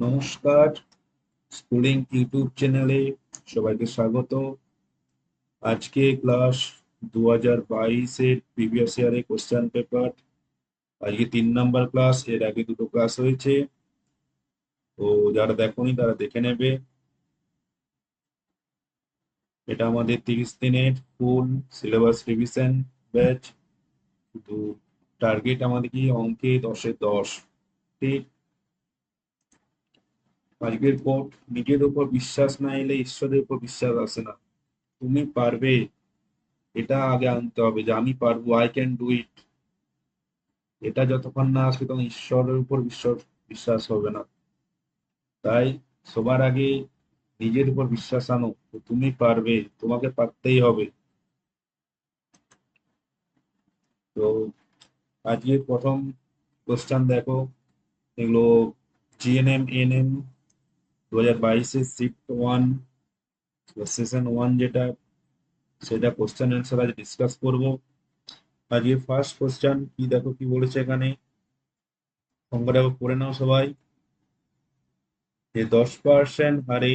নমস্কার, schooling YouTube চ্যানেলে সবাইকে স্বাগত। আজকে ক্লাস 2022-এর প্রিভিয়াস ইয়ারের কোশ্চেন পেপার। আজকে 3 নাম্বার ক্লাস। এর আগে দুটো ক্লাস হয়েছে, তো যারা দেখোনি তারা দেখে নেবে। এটা আমাদের 30 দিনের ফুল সিলেবাস রিভিশন ব্যাচ। কিন্তু টার্গেট আমাদের কি অঙ্কে 10-এ 10। ঠিক। আজকের কোট, নিজের উপর বিশ্বাস না এলে ঈশ্বরের উপর বিশ্বাস আসে না। তুমি পারবে, এটা আগে আনতে হবে যে আমি পারবো, আই ক্যান ডু ইট। এটা যতক্ষণ না আসবে তখন ঈশ্বরের উপর বিশ্বাস বিশ্বাস হবে না। তাই সবার আগে নিজের উপর বিশ্বাস আনো যে তুমি পারবে, তোমাকে পারতেই হবে। তো আজকে প্রথম কোশ্চেন দেখো, এগুলো জিএনএম এনএম 2022-এর শিফট 1 সেশন 1 যেটা, সেটা কোশ্চেন অ্যান্সার আজ ডিসকাস করবো। আজকে ফার্স্ট কোশ্চেন কি দেখো, কি বলেছে এখানে, সংখ্যাটা পড়ে নাও সবাই। যে 10% হারে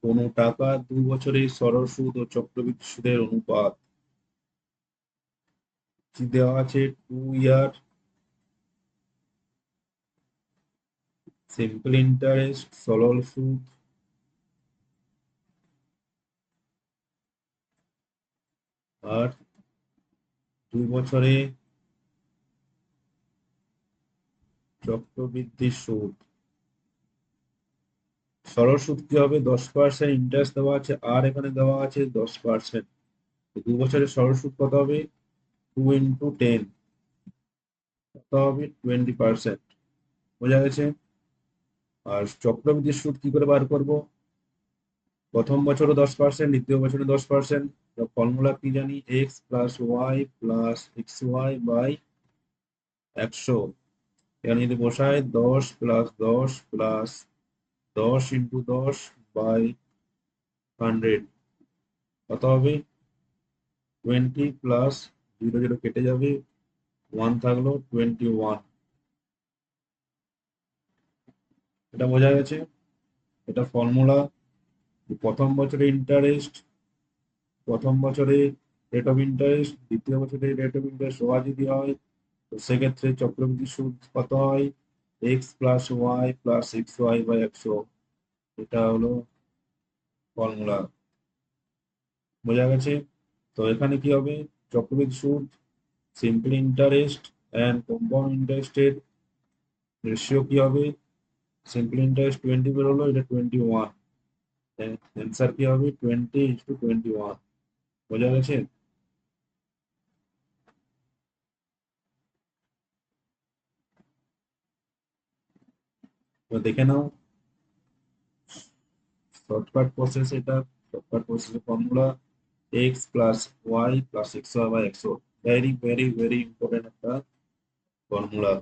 কোনো টাকা 2 বছরের সরল সুদ ও চক্রবৃদ্ধি সুদের অনুপাত। কি দেওয়া আছে? 2 ইয়ার সিম্পল ইন্টারেস্ট সরল সুদ, আর 2 বছরে চক্রবৃদ্ধি সুদ। সরল সুদ কি হবে? 10% ইন্টারেস্ট দেওয়া আছে, আর এখানে দেওয়া আছে 10%। 2 বছরের সরল সুদ কত হবে? 2 × 10, কত হবে? 20%। বোঝা গেছে? আর চক্রবৃদ্ধি সুদ কি করে বার করব? প্রথম বছরও 10%, দ্বিতীয় বছরে 10%। ফর্মুলা কি জানি? x+y+xy/100। এখানে যদি বসায় 10+10+10 × 10 / 100, কত হবে? 20 প্লাস 0 0 কেটে যাবে, 1 থাকলো 21। এটা বোঝা গেছে? এটা ফর্মুলা। প্রথম বছরে রেট অফ ইন্টারেস্ট, দ্বিতীয় বছরে রেট অফ ইন্টারেস্ট ওয়া যদি হয়, তো সেক্ষেত্রে চক্রবৃদ্ধি সুদ কত হয়? x+y+xy/100। এটা হলো ফর্মুলা। বোঝা গেছে? তো এখানে কি হবে? চক্রবৃদ্ধি সুদ, সিম্পল ইন্টারেস্ট এন্ড কম্পাউন্ড ইন্টারেস্টের রেশিও কি হবে? সিম্পল ইন্টারেস্ট 20 বেরোলো, এটা 21। অ্যান্সার কি হবে? 20 × 21। বোঝা গেছে? তো দেখে নাও, শর্টকাট প্রসেস এটা। শর্টকাট প্রসেসের formula x+y+xy/100। Very very very important একটা ফর্মুলা।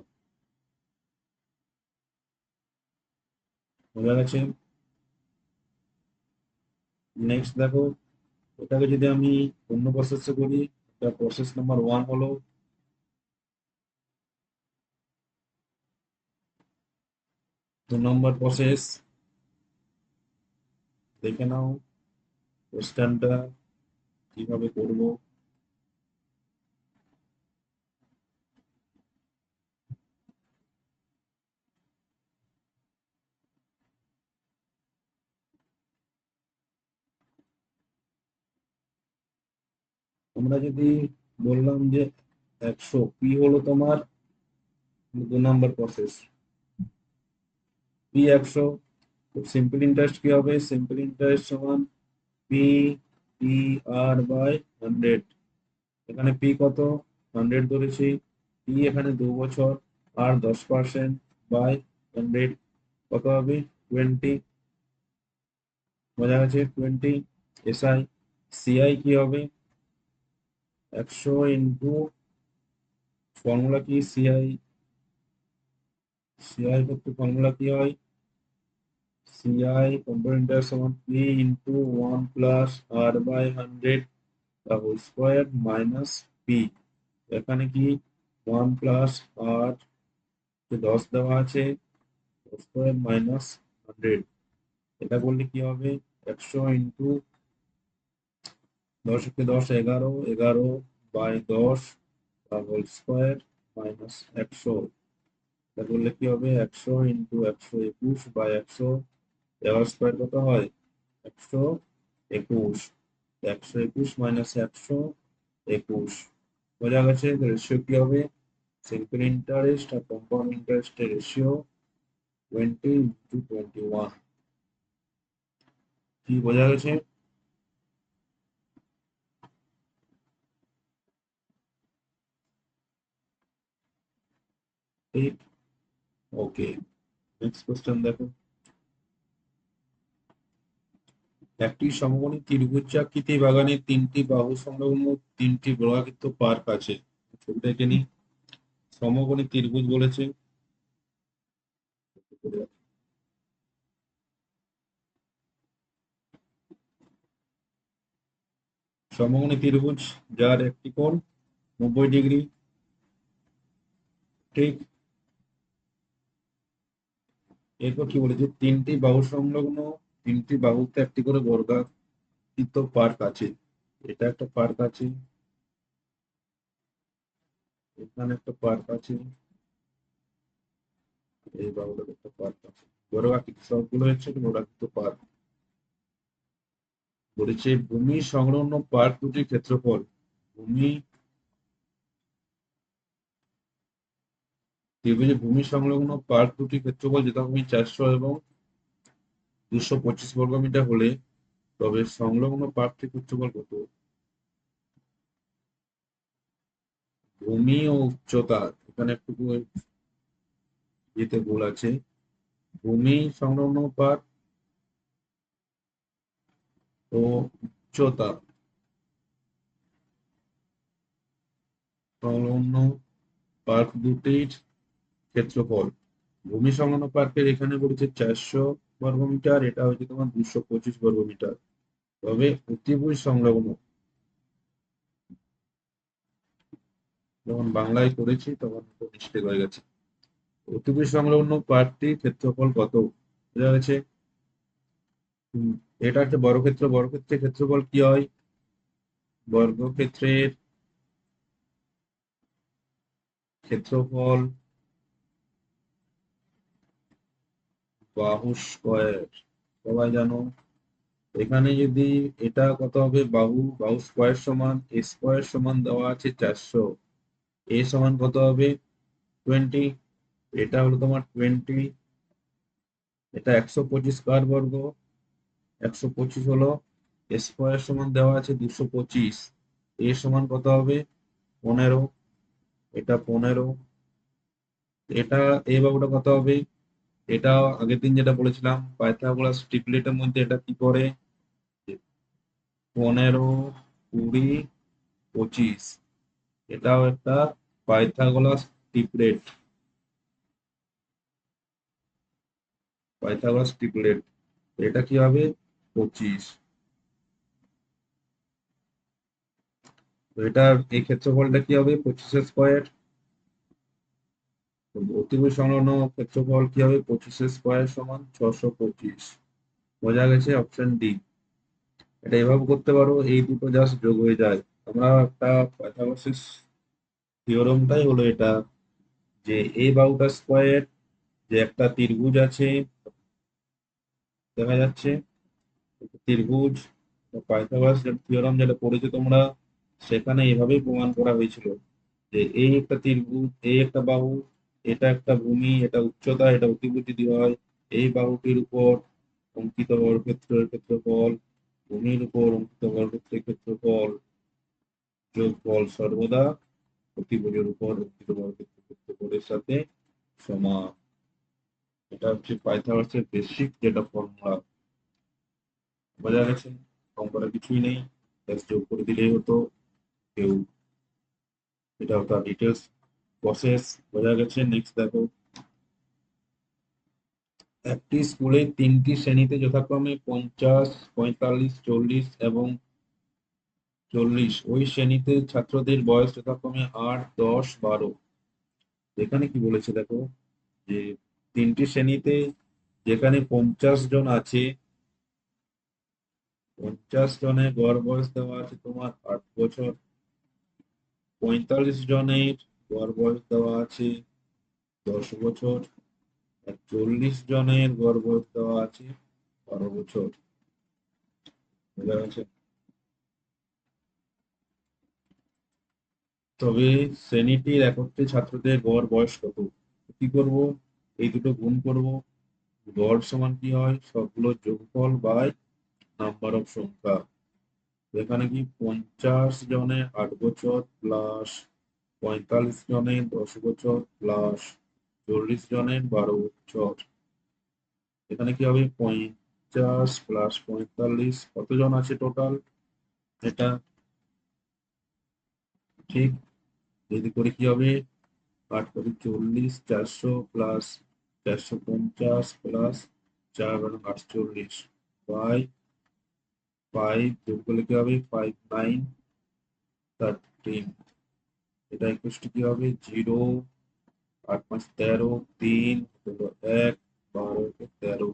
বোঝা গেছে? নেক্সট দেখো, এটাকে যদি আমি অন্য প্রসেসে করি, এটা প্রসেস নাম্বার 1 হলো। 2 নম্বর প্রসেস, দেখে নাও কোশ্চেনটা কিভাবে করব। আমরা যদি বললাম যে 100 পি হলো তোমার 2 নম্বর প্রসেস, পি 100। সিম্পল ইন্টারেস্ট কি হবে? সিম্পল ইন্টারেস্ট সমান পি পি আর বাই 100। এখানে পি কত? 100 ধরেছি। পি এখানে 2 বছর, আর 10% বাই 100, কত হবে? 20। বোঝা গেছে? 20। এসআই সিআই কি হবে? 100 ফর্মুলা কি? সিআই সিআই করতে ফর্মুলা কি হয়? সিআই কম্পাউন্ড ইন্টারেস্ট সমান P into 1 plus R by 100 whole square minus P. এখানে কি 1 প্লাস আর 10 দেওয়া আছে, স্কোয়ার মাইনাস 100, এটা করলে কি হবে? 100 ইন্টু 10 কে 10, 11, 11/10 হোল স্কোয়ার মাইনাস 100, এটা করলে কি হবে? 100 ইন্টু 121/100, 11 স্কোয়ার কত হয়? 121, 121 মাইনাস 121, বোঝা গেছে? রেশিও কি হবে? সিম্পল ইন্টারেস্ট আর কম্পাউন্ড ইন্টারেস্টের রেশিও 20 × 21, কি বোঝা গেছে? ঠিক, ওকে। নেক্সট কোশ্চেন দেখো। একটি সমকোণী ত্রিভুজাকৃতি বাগানে তিনটি বাহু সংলগ্ন তিনটি বর্গাকৃত পার্ক আছে। ছবি দেখে নি। সমকোণী ত্রিভুজ বলেছে, সমকোণী ত্রিভুজ যার একটি কোণ 90 ডিগ্রি, ঠিক। এরপর কি বলেছে? তিনটি বাহু সংলগ্ন তিনটি বাহুতে একটি করে বর্গাকৃত পার্ক আছে। এটা একটা পার্ক আছে, এখানে একটা পার্ক আছে, এই বাহুটার একটা পার্ক আছে। বর্গাকৃত সবগুলো হচ্ছে বর্গাকৃত পার্ক। বলেছে ভূমি সংলগ্ন পার্ক দুটির ক্ষেত্রফল। ভূমি ত্রিভুজে ভূমি সংলগ্ন পার্ক দুটির ক্ষেত্রফল যথাক্রমে 400 এবং 225 বর্গমিটার হলে তবে সংলগ্ন পার্কটির ক্ষেত্রফল কত? ভূমি ও উচ্চতা, এখানে একটু যেতে ভুল আছে। ভূমি সংলগ্ন পার্ক ও উচ্চতা সংলগ্ন পার্ক দুটির ক্ষেত্রফল। ভূমি সংলগ্ন পার্কের এখানে বলেছে 400 বর্গমিটার, এটা হচ্ছে তোমার 225 বর্গমিটার। তবে অতিভুজ সংলগ্ন, যখন বাংলায় করেছি তখন মিস্টেক হয়ে গেছে। অতিভুজ সংলগ্ন পার্কটির ক্ষেত্রফল কত? বোঝা গেছে? এটা হচ্ছে বর্গক্ষেত্র, বর্গক্ষেত্রের ক্ষেত্রফল কি হয়? বর্গক্ষেত্রের ক্ষেত্রফল বাহু স্কয়ার, সবাই জানো। এখানে যদি এটা কত হবে? বাহু বাহু স্কয়ার সমান এ স্কয়ার সমান দেওয়া আছে 400, এ সমান কত হবে? 20, এটা হলো তোমার 20, এটা 125 কার বর্গ, 125 হলো স্কয়ার সমান দেওয়া আছে 225, এ সমান কত হবে? 15, এটা 15, এটা এই বাহুটা কত হবে? এটা আগের দিন যেটা বলেছিলাম পাইথাগোরাস ট্রিপলেটের মধ্যে এটা কি করে? 15, 20, 25, এটাও একটা পাইথাগোরাস ট্রিপলেট, পাইথাগোরাস ট্রিপলেট। এটা কি হবে? 25। তো এটার এই ক্ষেত্রফলটা কি হবে? 25 স্কয়ার। অতিভুজ সংলগ্ন ক্ষেত্রফল কি হবে? 25 স্কয়ার সমান 625। বোঝা গেছে? Option D. এটা এভাবে করতে পারো, এই দুটো জাস্ট যোগ হয়ে যায়। আমরা একটা পাইথাগোরাস থিওরেমটাই হলো এটা, যে এই বাহুটা স্কয়ার, যে একটা ত্রিভুজ আছে দেখা যাচ্ছে, ত্রিভুজ, পাইথাগোরাস থিওরেম যেটা পড়েছো তোমরা, সেখানে এভাবেই প্রমাণ করা হয়েছিল যে এই একটা ত্রিভুজ, এই একটা বাহু, এটা একটা ভূমি, এটা উচ্চতা, এটা অতিভুজ যদি হয়, এই বাহুটির উপর অঙ্কিত বর্গক্ষেত্রের ক্ষেত্রফল ভূমির উপর অঙ্কিত বর্গক্ষেত্রের ক্ষেত্রফল যোগফল সর্বদা অতিভুজের উপর অঙ্কিত বর্গক্ষেত্রের ক্ষেত্রফলের সাথে সমান। এটা হচ্ছে পাইথাগোরাসের বেসিক যেটা ফর্মুলা। বোঝা গেছে? অঙ্কটা কিছুই নেই, জাস্ট যোগ করে দিলেই হতো। কেউ এটা তার ডিটেলস প্রসেস। বোঝা গেছে? নেক্সট দেখো। একটি স্কুলে তিনটি শ্রেণীতে যথাক্রমে 50, 45, 40 এবং 40, ওই শ্রেণীতে ছাত্রদের বয়স যথাক্রমে 8, 10, 12। এখানে কি বলেছে দেখো, যে তিনটি শ্রেণীতে যেখানে 50 জন আছে, 50 জনের গড় বয়স দেওয়া আছে তোমার 8 বছর, 45 জনের গড় বয়স দেওয়া আছে 10 বছর, আর 40 জনের গড় বয়স দেওয়া আছে 12 বছর। বোঝা গেছে? তবে শ্রেণীটির একত্রে ছাত্রদের গড় বয়স কত? কি করব? এই দুটো গুণ করব। গড় সমান কি হয়? সবগুলোর যোগফল বাই নাম্বার অফ সংখ্যা। এখানে কি 50 জনের 8 বছর প্লাস 45 জনের 10 বছর প্লাস 40 জনের 12 বছর। এখানে কি হবে? 50 প্লাস 45 কতজন আছে টোটাল? এটা ঠিক। যদি করে কি হবে? 8 × 40, 400 প্লাস 450 প্লাস 4 × 48 বাই 5 যোগ করলে কি হবে? 5 9 13। এটা ইকুয়াল টু কি হবে? 0, 8 × 5 = 13, 3 হলো 1, 12 × 13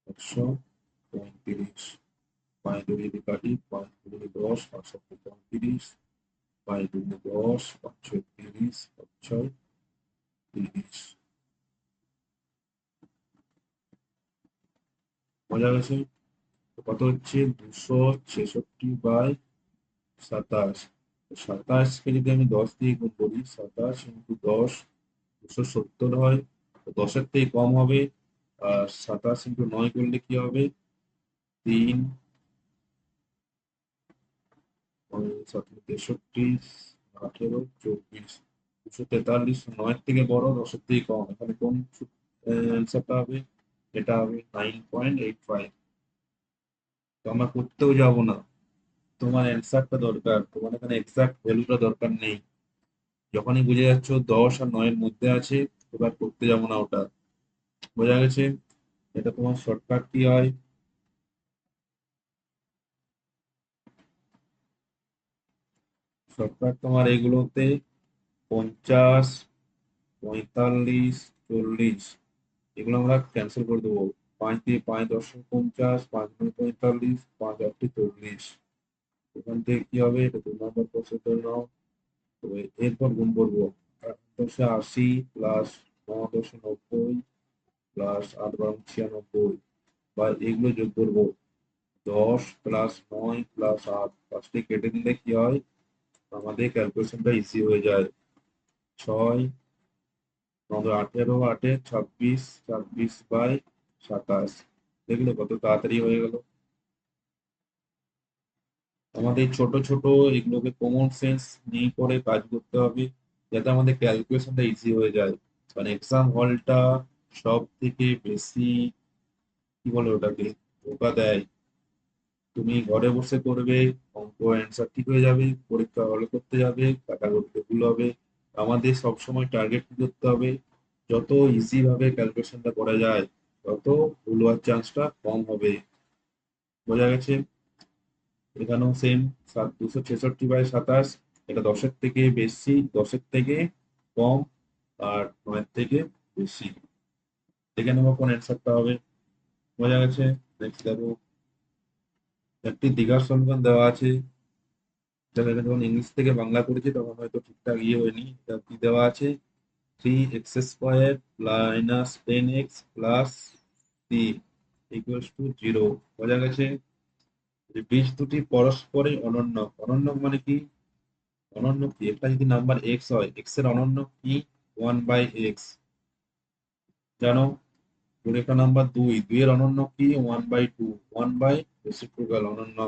135। 5 দিয়ে যদি কাটি, 5 × 10 535, 5 × 10 530, 5 6 30। বোঝা গেছে? তো কত হচ্ছে? 266/27। 27 কে যদি আমি 10 দিয়ে গুণ করি, 27 × 10 270 হয়। তো 10-এর থেকে কম হবে। আর 27 × 9 করলে কি হবে? 3 63, 18, 24, 243। 9-এর থেকে বড়, 10-এর থেকে কম। এখানে কোন অ্যান্সারটা হবে? এটা হবে 9.85। তো আমরা করতেও যাব না, তোমার অ্যান্সারটা দরকার, তোমার এখানে এক্সাক্ট ভ্যালুটা দরকার নেই। যখনই বুঝে যাচ্ছ 10 আর 9-এর মধ্যে আছে, এবার করতে যাবো না ওটা। বোঝা গেছে? এটা তোমার শর্টকাট কি হয়? শর্টকাট তোমার এগুলোতে 50, 45, 40 এগুলো আমরা ক্যান্সেল করে দেবো। 5 দিয়ে 5 10 50, 5 9 45, 5 8 40। এখান থেকে কি হবে? এটা 2 নম্বর প্রশ্ন ধরে নাও। তো এরপর গুণ করবো। 8 × 10 = 80 প্লাস 9 × 10 = 90 প্লাস 8 × 12 = 96 বা এগুলো যোগ করবো। 10 প্লাস 9 প্লাস 8 পাঁচটি কেটে দিলে কি হয়? আমাদের ক্যালকুলেশনটা ইজি হয়ে যায়। 6 9 18, 8 26, 26/27। দেখলে কত তাড়াতাড়ি হয়ে গেল? আমাদের ছোট ছোট এগুলোকে কমন সেন্স নিয়ে পরে কাজ করতে হবে, যাতে আমাদের ক্যালকুলেশনটা ইজি হয়ে যায়। কারণ এক্সাম হলটা সব থেকে বেশি কি বলে ওটাকে, ধোকা দেয়। তুমি ঘরে বসে করবে, অঙ্ক অ্যান্সার ঠিক হয়ে যাবে, পরীক্ষা হলে করতে যাবে, টাকা করতে ভুল হবে। আমাদের সবসময় টার্গেট কি করতে হবে? যত ইজি ভাবে ক্যালকুলেশনটা করা যায়, তত ভুল হওয়ার চান্সটা কম হবে। বোঝা গেছে? এখানেও সেম। 266/27। এটা 10-এর থেকে বেশি, 10-এর থেকে কম, আর 9-এর থেকে বেশি। দেখে নেবো কোন অ্যান্সারটা হবে। বোঝা গেছে? নেক্সট দেখো, একটি দ্বিঘাত সমীকরণ দেওয়া আছে। যেটা যখন ইংলিশ থেকে বাংলা করেছি তখন হয়তো ঠিকঠাক হয়নি। এটা কি দেওয়া আছে? 3x² minus 10x plus 3 = 0। বোঝা গেছে? যে বীজ দুটি পরস্পরই অনন্য। অনন্য মানে কি? অনন্য কি? একটা যদি নাম্বার এক্স হয়, এক্স এর অনন্য কি? 1/x। জানো? একটা নাম্বার 2, 2 এর অনন্য কি? 1/2, 1 বাই রেসিপ্রোকাল অনন্য।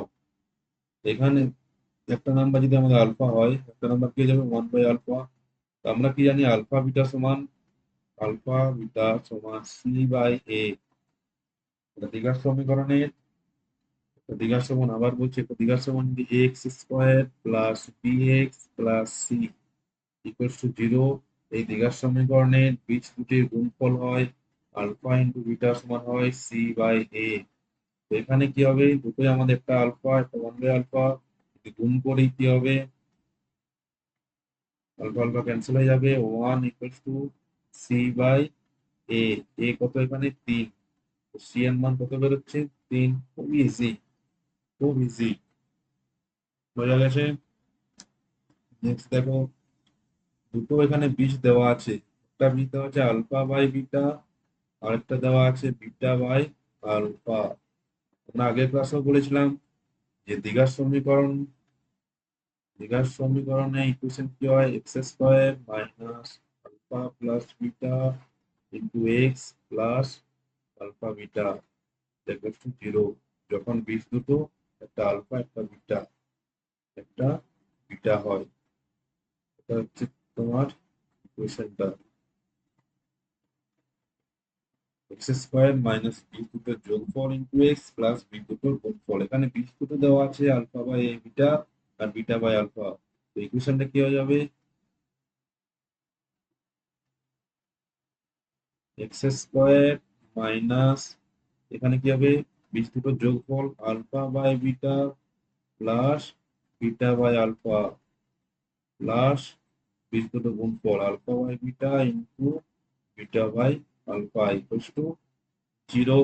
এখানে একটা নাম্বার যদি আমাদের আলফা হয়, একটা নাম্বার কি হয়ে যাবে? 1/α। আমরা কি জানি? আলফা বিটা সমান C/A। এটা দ্বিঘাত সমীকরণের, দ্বিঘাত সমান, আবার বলছি, একটা দ্বিঘাত সমান যদি x² plus bx plus c = 0। এই দ্বিঘাত সমীকরণের বীজ দুটির গুণফল হয় α × β সমান হয় C/A। তো এখানে কি হবে? দুটোই আমাদের, একটা আলফা একটা 1/α। যদি গুণ করি কি হবে? আলফা আলফা ক্যান্সেল হয়ে যাবে, 1 = C/A। এ এ কত এখানে 3, সি এর মান কত বেরোচ্ছে 3। খুব ইজি, খুব ইজি, বোঝা গেছে। নেক্সট দেখো, দুটো এখানে বীজ দেওয়া আছে, একটা বীজ দেওয়া আছে আলফা বাই বিটা, আরেকটা দেওয়া আছে বিটা বাই আলফা। আমরা আগের ক্লাসেও বলেছিলাম যে দ্বিঘাত সমীকরণে ইকুয়েশন কি হয়, x square minus alpha plus beta into x plus alpha beta equal to 0। যখন বীজ দুটো, একটা আলফা একটা বিটা হয়, এটা হচ্ছে তোমার ইকুয়েশনটা। এক্স স্কোয়ার মাইনাস বীজ দুটোর যোগফল ইন্টু এক্স প্লাস বীজ দুটোর গুণফল। এখানে বীজ দুটো দেওয়া আছে আলফা বাই এ বিটা আর বিটা বাই আলফা। তো ইকুয়েশনটা কি হয়ে যাবে, এক্স স্কোয়ার মাইনাস, এখানে কি হবে, বীজ দুটোর যোগফল alpha by beta plus beta by alpha plus বীজ দুটো গুণফল alpha by beta into beta by alpha equals to 0।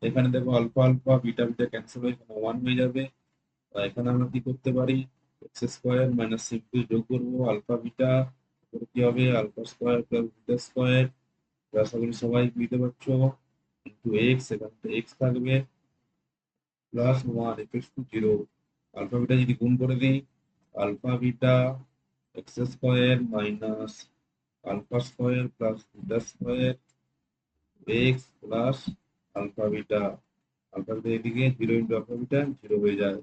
এখানে দেখো alpha alpha beta beta cancel হয়ে এখানে 1 হয়ে যাবে। এখানে আমরা কি করতে পারি, এক্স স্কোয়ার মাইনাস সিম্পল যোগ করবো আলফা বিটা, কি হবে alpha square plus beta square, আশা করি সবাই বুঝতে পারছো, ইন্টু এক্স, এখানে এক্স থাকবে plus 1 equals to 0। Alpha beta যদি গুণ করে দিই, alpha beta x square minus alpha square plus beta square X plus alpha beta, alpha beta এদিকে 0 ইন্টু আলফা বিটা 0 হয়ে যায়।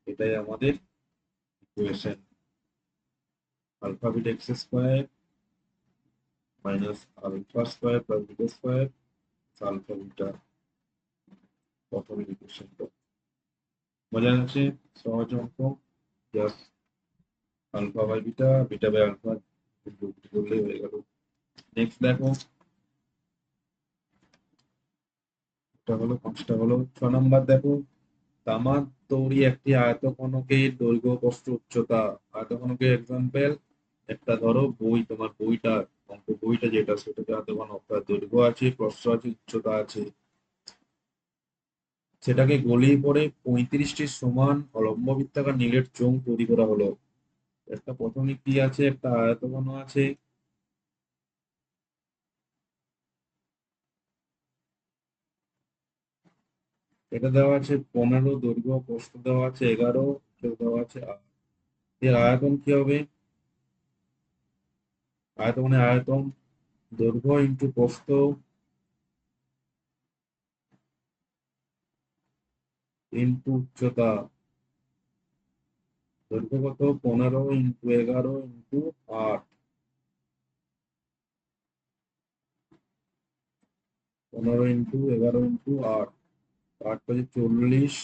এটাই আমাদের equation, alpha beta x square minus alpha square plus beta square alpha beta, প্রথম ইকুয়েশনটা। মজা আছে, সহজ অঙ্ক, just alpha by beta beta by alpha করলে হয়ে গেল। নেক্সট দেখো, এটা হলো 5টা হলো। 6 নম্বর দেখো, তামার তৈরি একটি আয়তঘনকের দৈর্ঘ্য প্রস্থ উচ্চতা। আয়তঘনকের এক্সাম্পল একটা ধরো বই, তোমার বইটা, অঙ্ক বইটা যেটা, সেটাতে আয়তঘনক, তার দৈর্ঘ্য আছে প্রস্থ আছে উচ্চতা আছে, সেটাকে গলিয়ে পড়ে 35টি সমান লম্ব বৃত্তাকার নীলের চোঙ তৈরি করা হলো। একটা প্রথমে কি আছে, একটা আয়তঘন আছে, এটা দেওয়া আছে 15, দৈর্ঘ্য প্রস্থ দেওয়া আছে 11, কেউ দেওয়া আছে 8। এর আয়তন কি হবে, আয়তন দৈর্ঘ্য ইন্টু প্রস্থ ইন্টু উচ্চতা। দৈর্ঘ্য কত, 15 ইন্টু 11 ইন্টু 8, 15 ইন্টু 11 ইন্টু 8, 8 পাঁচে 40,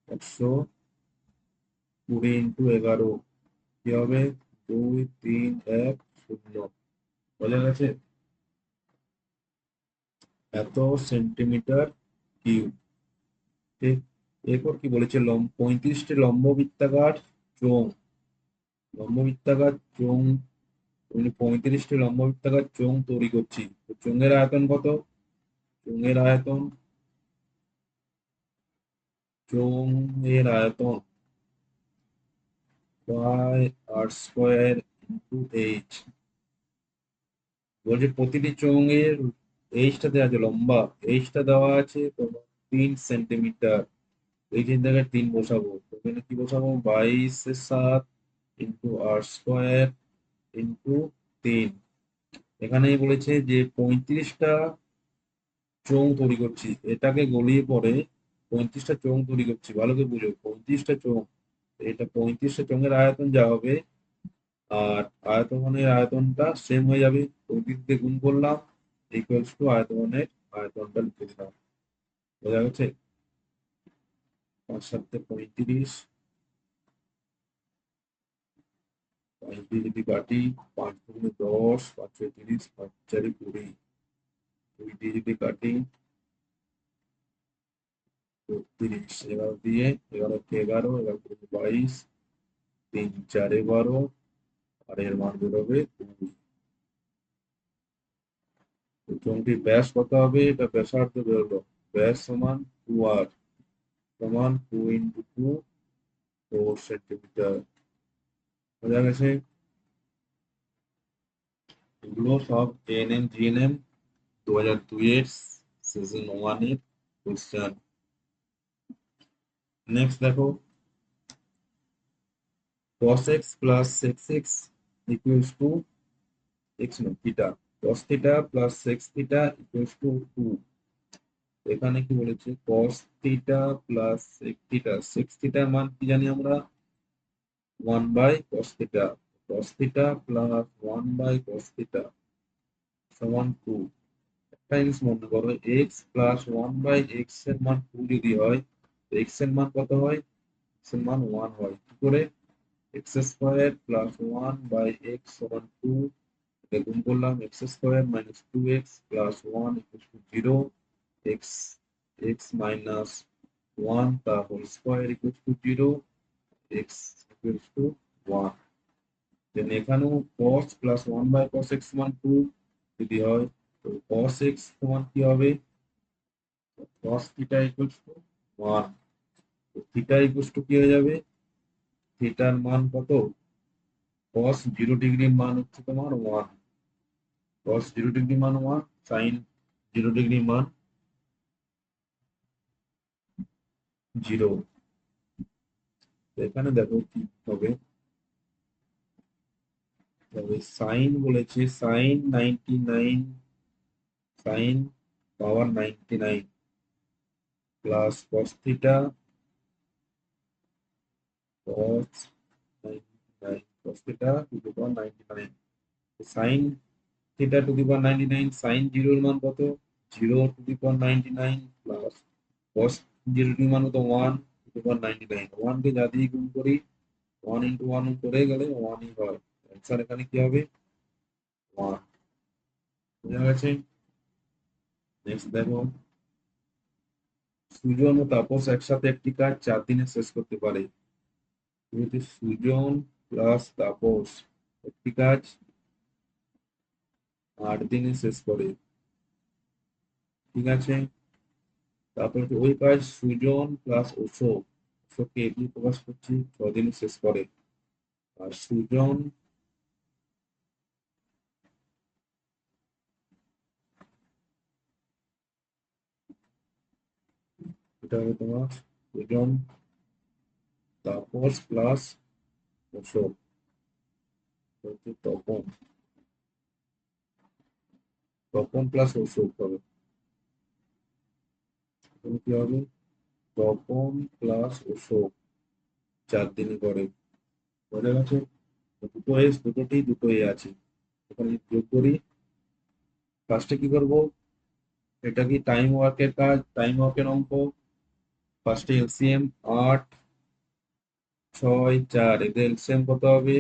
120 ইন্টু 11 কি হবে, 2 3 1 0। বোঝা গেছে, এত সেন্টিমিটার কিউব। ঠিক, এরপর কি বলেছে, 35টি লম্ব বৃত্তাকার চোঙ, লম্ব বৃত্তাকার চোঙ, 35টি লম্ব বৃত্তাকার চোঙ তৈরি করছি। তো চোঙের আয়তন কত, চোঙের আয়তন, চোঙের আয়তন পাই আর স্কোয়ার ইন্টু এইচ। বলছে প্রতিটি চোঙের এইচটা দেওয়া আছে, লম্বা এইচটা দেওয়া আছে তোমার 3 সেন্টিমিটার। এই 3 জায়গায় 3 বসাবো, তো এখানে কি বসাবো, 22 এর 7 ইন্টু আর স্কোয়ার ইন্টু 3। এখানে বলেছে যে 35টা চোঙ তৈরি করছি, এটাকে গলিয়ে পড়ে 35টা চোঙ তৈরি করছি, ভালো করে বুঝো 35টা চোঙ। এটা 35টা চোঙের আয়তন যা হবে, আর আয়তনের আয়তনটা সেম হয়ে যাবে, 35 দিয়ে গুণ করলাম ইকুয়ালস টু আয়তনের আয়তনটা লিখে দিলাম। বোঝা গেছে, 5 7 35, 5 দিয়ে যদি কাটি, 5 দুগুণে 10, 5 ছয় 30, 5 চারে 20, 2 দিয়ে যদি কাটি 32, 11 দিয়ে, 11 কে 11, 11 দুগুণে 22, 3 4 12, আর এর মান বেরোবে 2। চোঙটির ব্যাস কত হবে? এটা ব্যাসার্ধ বেরোলো। ব্যাস সমান 2r সমান 2 ইন্টু 2 4 সেন্টিমিটার। বোঝা গেছে? এগুলো সব এএনএম জিএনএম 2002 এর সিজন 1 এর কোশ্চেন। নেক্সট দেখো, cos x plus sec x equals to x no theta, cos theta plus sec theta equals to 2। এখানে কি বলেছে? cos theta plus sec theta, sec theta এর মান কি জানি আমরা? 1 by cos theta, cos theta plus 1 by cos theta সমান 2। একটা জিনিস মনে করো, x plus 1 by x এর মান 2 যদি হয়, x এর মান কত হয়? x এর মান 1 হয়। কি করে? x square plus 1 by x সমান 2, এটা গুণ করলাম, x square minus 2x plus 1 equal to 0, x x minus 1 তার whole square equal to 0, x equal to 1। Then এখানেও cos plus 1 by cos x সমান 2 যদি হয়, তো cos x সমান কি হবে? cos theta equal to 1। তো থিটা ইকুয়াল টু কি হয়ে যাবে? থিটার মান কত? cos 0 ডিগ্রির মান হচ্ছে তোমার 1, cos 0 ডিগ্রি মান 1, sin 0 ডিগ্রি মান 0। এখানে দেখো কি হবে, তবে সাইন বলেছে, sine 99, sine power 99 plus cos theta cos 99 cos theta to the power 99। Sine theta to the power 99, sine 0 এর মান কত? 0 to the power 99 plus cos 0 এর মান কত? 1 টু দি পাওয়ার 99। 1 কে যা দিয়ে গুণ করি, 1 ইন্টু 1 করে গেলে 1 ই হয়। অ্যান্সার এখানে কি হবে? 1। বুঝা গেছে? নেক্সট দেখো, সুজন ও তাপস একসাথে একটি কাজ 4 দিনে শেষ করতে পারে। যদি সুজন প্লাস তাপস একটি কাজ 8 দিনে শেষ করে, ঠিক আছে? তারপরে ওই কাজ সুজন প্লাস অশোক, অশোককে এটি প্রকাশ করছি 6 দিনে শেষ করে। আর সুজন এটা হবে তোমার সুজন তাপস প্লাস অশোক হচ্ছে তপন, তপন প্লাস অশোক হবে। এখানে কি হবে? তপন প্লাস অশোক 4 দিনে করে। বোঝা গেছে? দুটো এস দুটোতেই দুটো এ আছে। এখানে যদি যোগ করি, ফার্স্টে কি করব? এটা কি টাইম ওয়ার্কের কাজ, টাইম ওয়ার্কের অঙ্ক। ফার্স্টে এলসিএম 8 6 4, এদের এলসিএম কত হবে?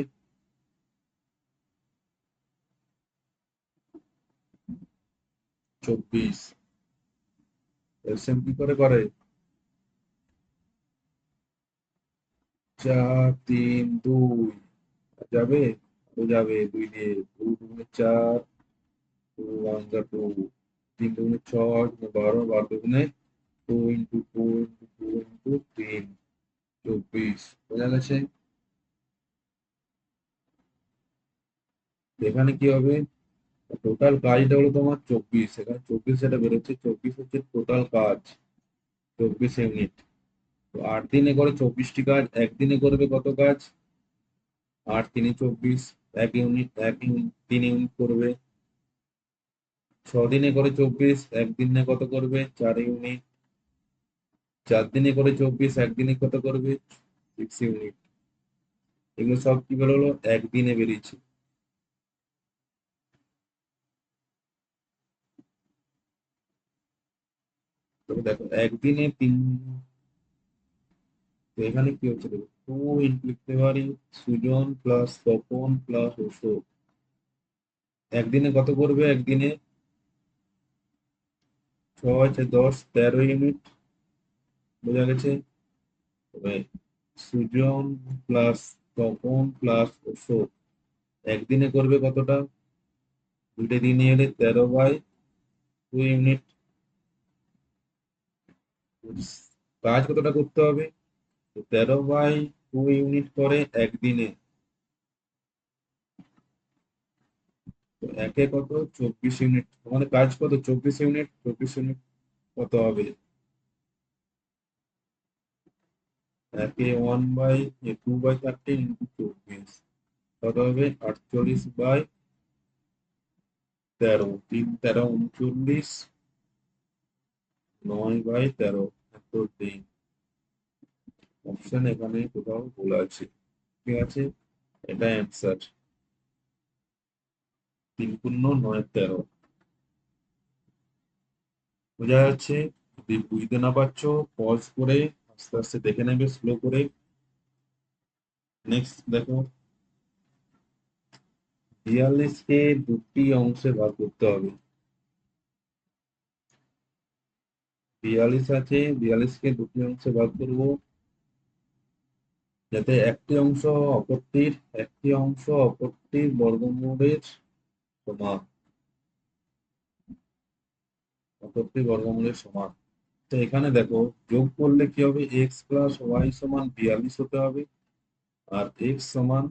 24। এলসিএম কি করে করে? 4 3 2 যাবে, তো যাবে 2 দিয়ে, 2 2 4, 2 1 2, 3 2 6, 12, 12 দুগুণে 2 ইন্টু 2 ইন্টু 2 ইন্টু 3, 24। বোঝা গেছে? এখানে কি হবে? টোটাল কাজটা হলো তোমার 24, এখানে 24 যেটা বেরোচ্ছে, 24 হচ্ছে টোটাল কাজ, 24 ইউনিট। তো 8 দিনে করে 24টি কাজ, একদিনে করবে কত কাজ? 8 3 24, 1 ইউনিট, 1 ইউনিট 3 ইউনিট করবে। 6 দিনে করে 24, একদিনে কত করবে? 4 ইউনিট। 4 দিনে করে 24, একদিনে কত করবে? 6 ইউনিট। এগুলো সব কি বেরোলো? একদিনে বেরিয়েছে। তবে দেখো একদিনে 3, তো এখানে কি হচ্ছে দেখো, 2 ইন্টু লিখতে পারি সুজন প্লাস তপন প্লাস অশোক, একদিনে কত করবে? একদিনে 6 10 13 ইউনিট। বোঝা গেছে? তবে সুজন প্লাস তপন প্লাস অশোক একদিনে করবে কতটা? দুটো দিনে এলে 13 বাই 2 ইউনিট। কাজ কতটা করতে হবে? 13/2 ইউনিট করে একদিনে, তো একে কত 24 ইউনিট, আমাদের কাজ কত 24 ইউনিট, 24 ইউনিট কত হবে? একে 2/13 ইন্টু 24 কত হবে? 48/13, 3 × 13 = 39, 9/13, এত দিন। অপশন এখানে কোথাও ভুল আছে, ঠিক আছে, এটা অ্যান্সার। 3×9 = 13। বোঝা যাচ্ছে? যদি বুঝতে না পারছো পজ করে আস্তে আস্তে দেখে নেবে, স্লো করে। নেক্সট দেখো, 42কে দুটি অংশে ভাগ করতে হবে। 42 আছে, 42কে দুটি অংশে ভাগ করব, যাতে একটি অংশ অপরটির বর্গমূলের সমান, তো এখানে দেখো, যোগ করলে কি হবে? x+y=42 হতে হবে, আর x সমান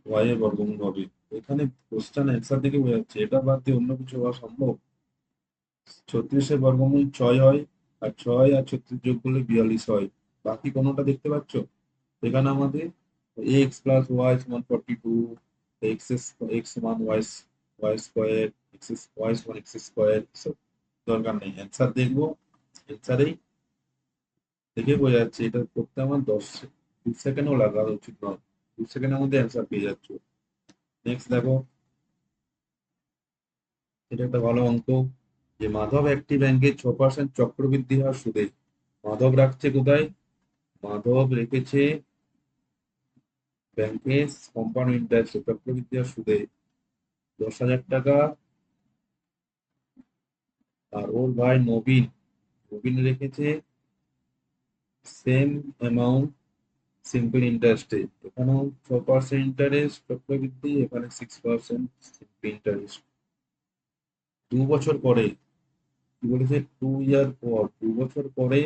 y এর বর্গমূল হবে। এখানে কোশ্চেন অ্যান্সার দেখে বোঝা যাচ্ছে এটা বাদ দিয়ে অন্য কিছু হওয়া সম্ভব? 36-এর বর্গমূল 6 হয়, আর 6 আর 36 যোগ করলে 42 হয়। বাকি কোনোটা দেখতে পাচ্ছ? এখানে আমাদের x+y=42, x সমান y স্কোয়ার, y সমান x স্কোয়ার, এসব দরকার নেই। অ্যান্সার দেখবো, অ্যান্সারেই দেখে বোঝা যাচ্ছে এটা করতে আমার 2 সেকেন্ডও লাগা উচিত নয়, 2 সেকেন্ডের মধ্যে অ্যান্সার পেয়ে যাচ্ছ। নেক্সট দেখো, এটা একটা ভালো অঙ্ক, যে মাধব একটি ব্যাংকে 6% চক্রবৃদ্ধি হার সুদে, মাধব রাখছে কোথায়? মাধব রেখেছে ব্যাংকে কম্পাউন্ড ইন্টারেস্টে, চক্রবৃদ্ধি হার সুদে 10,000 টাকা। আর ওর ভাই নবীন, নবীন রেখেছে সেম অ্যামাউন্ট সিম্পল ইন্টারেস্টে। এখানেও 6% ইন্টারেস্ট চক্রবৃদ্ধি, এখানে 6% সিম্পল ইন্টারেস্ট। 2 বছর পরে, কি বলেছে? 2 ইয়ার পর, 2 বছর পরে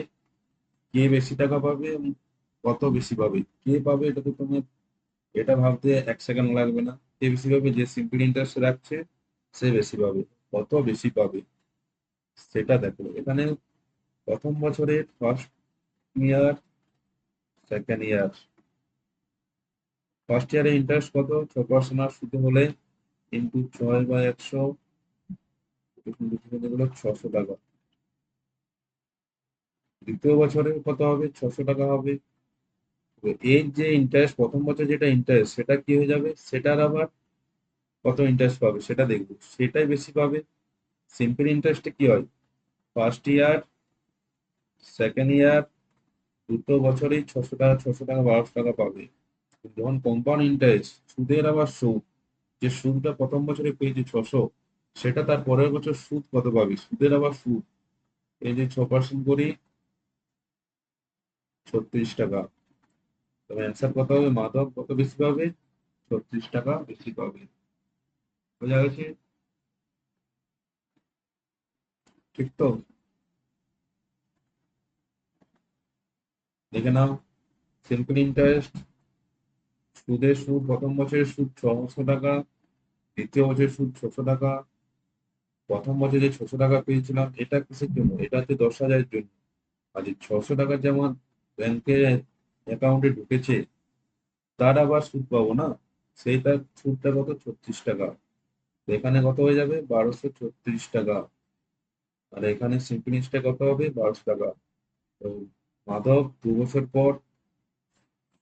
কে বেশি টাকা পাবে এবং কত বেশি পাবে? কে পাবে এটা তো তোমার, এটা ভাবতে 1 সেকেন্ড লাগবে না। কে বেশি পাবে? যে সিম্পল ইন্টারেস্ট রাখছে সে বেশি পাবে। কত বেশি পাবে সেটা দেখো এখানে। প্রথম বছরের first year, second year. First ইয়ারে ইন্টারেস্ট কত? 6% আর সুদ হলে ইন্টু 6/100, 600 টাকা। দ্বিতীয় বছরে কত হবে? 600 টাকা হবে। তো এর যে ইন্টারেস্ট, প্রথম বছর যেটা ইন্টারেস্ট, সেটা কি হয়ে যাবে? সেটার আবার কত ইন্টারেস্ট পাবে সেটা দেখবো, সেটাই বেশি পাবে। সিম্পল ইন্টারেস্টে কি হয়? ফার্স্ট ইয়ার, সেকেন্ড ইয়ার, দুটো বছরেই 600 টাকা, 600 টাকা, 1200 টাকা পাবে। যখন কম্পাউন্ড ইন্টারেস্ট, সুদের আবার সুদ, যে সুদটা প্রথম বছরে পেয়েছে 600, সেটা তার পরের বছর সুদ কত পাবে? সুদের আবার সুদ, এই যে 6% করি, 36 টাকা। তবে অ্যান্সার কত হবে? মাধব কত বেশি পাবে? 36 টাকা বেশি পাবে। বোঝা গেছে? ঠিক তো? দেখে নাও, সিম্পল ইন্টারেস্ট, সুদের সুদ, প্রথম বছরের সুদ 600 টাকা, দ্বিতীয় বছরের সুদ 600 টাকা। প্রথম বছরে যে 600 টাকা পেয়েছিলাম, এটা কিসের জন্য? এটা হচ্ছে 10,000-এর জন্য। আর যে 600 টাকা যেমন ব্যাংকে অ্যাকাউন্টে ঢুকেছে, তার আবার সুদ পাবো না, সেইটার সুদটা কত? 36 টাকা। তো এখানে কত হয়ে যাবে? 1236 টাকা। আর এখানে সিম্পল ইন্টারেস্ট কত হবে? 1200 টাকা। তো মাধব 2 বছর পর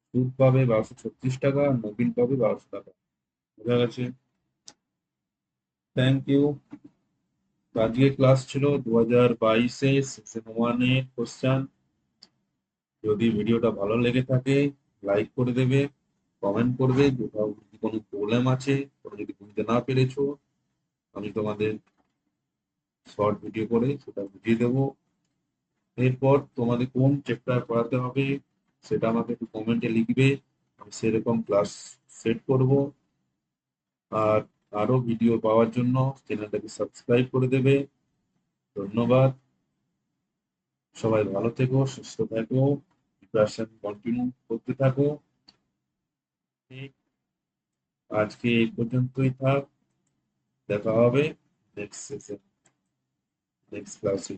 সুদ পাবে 1236 টাকা, আর নবীন পাবে 1200 টাকা। বোঝা গেছে? Thank you. আজকে ক্লাস ছিল 2022-এ সেশন 1-এর কোশ্চেন। যদি ভিডিওটা ভালো লেগে থাকে লাইক করে দেবে, কমেন্ট করবে, কোথাও যদি কোনো প্রবলেম আছে, কোনো যদি বুঝতে না পেরেছো, আমি তোমাদের শর্ট ভিডিও করে সেটা বুঝিয়ে দেবো। এরপর তোমাদের কোন চ্যাপ্টার পড়াতে হবে সেটা আমাকে একটু কমেন্টে লিখবে, আমি সেরকম ক্লাস সেট করব। আর আরো ভিডিও পাওয়ার জন্য চ্যানেলটাকে সাবস্ক্রাইব করে দেবে। ধন্যবাদ। সবাই ভালো থেকো, সুস্থ থাকো, প্রিপারেশন কন্টিনিউ করতে থাকো। ঠিক, আজকে এই পর্যন্তই থাক। দেখা হবে নেক্সট সেশন, নেক্সট ক্লাসে।